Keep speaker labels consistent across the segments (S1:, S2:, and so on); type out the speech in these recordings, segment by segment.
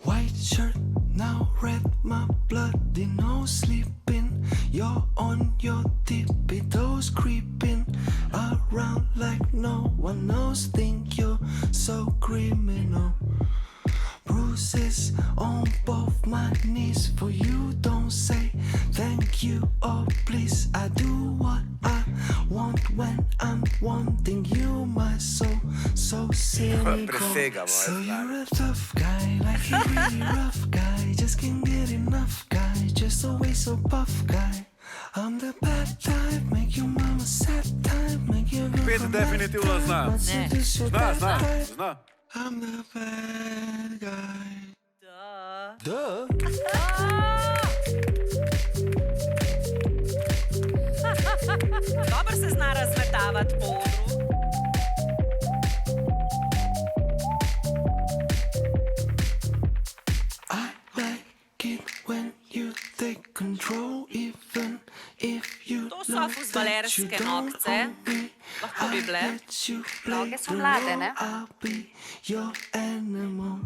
S1: White shirt, now red, my bloody nose sleeping. You're on your tippy toes, creeping around like no one knows. Think you're so criminal. Bruises on both my knees for you. Don't say thank you or please. I do what I want when I'm wanting you. My soul so cynical.
S2: Presega,
S1: So
S2: moja
S1: you're a tough guy, like a really rough guy. Just can't get enough guy, just always so buff guy. I'm the bad type, make your mama sad type, make your
S2: Pet
S1: girlfriend
S2: definitivno
S1: mad
S2: zna.
S1: type, but seduce your bad type.
S2: Zna.
S1: I'm the bad guy.
S3: Da.
S1: Duh.
S3: Dobro se zna razmetavati po odru.
S1: I like it when you take control, even if you
S3: To so
S1: know that you
S3: fuzbalerske
S1: don't
S3: nokce.
S1: own me.
S3: Lahko bi bile.
S1: I let you play
S4: Noge so
S1: the
S4: mlade,
S1: role,
S4: ne?
S1: I'll be your animal.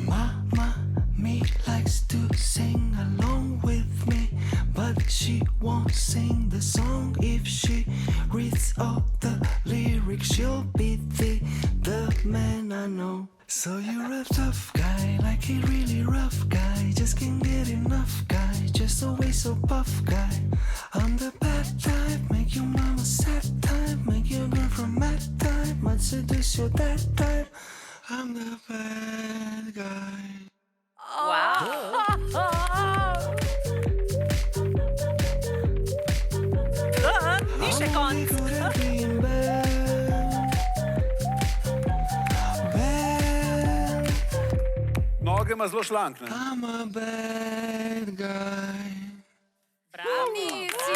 S1: Mama, me likes to sing along with me, but she won't sing the song. If she reads all the lyrics, she'll be the man I know. So you're a tough guy, like a really rough guy. Just can't get enough guy, just always so buff guy. I'm the bad type, make your mama sad type, make your girlfriend mad type, might seduce your dad type. I'm the bad guy.
S3: Wow. Da, ni še konc.
S1: Good at being bad. Bad.
S2: Noge ima zelo šlank, ne?
S1: I'm a bad guy.
S3: Bravo.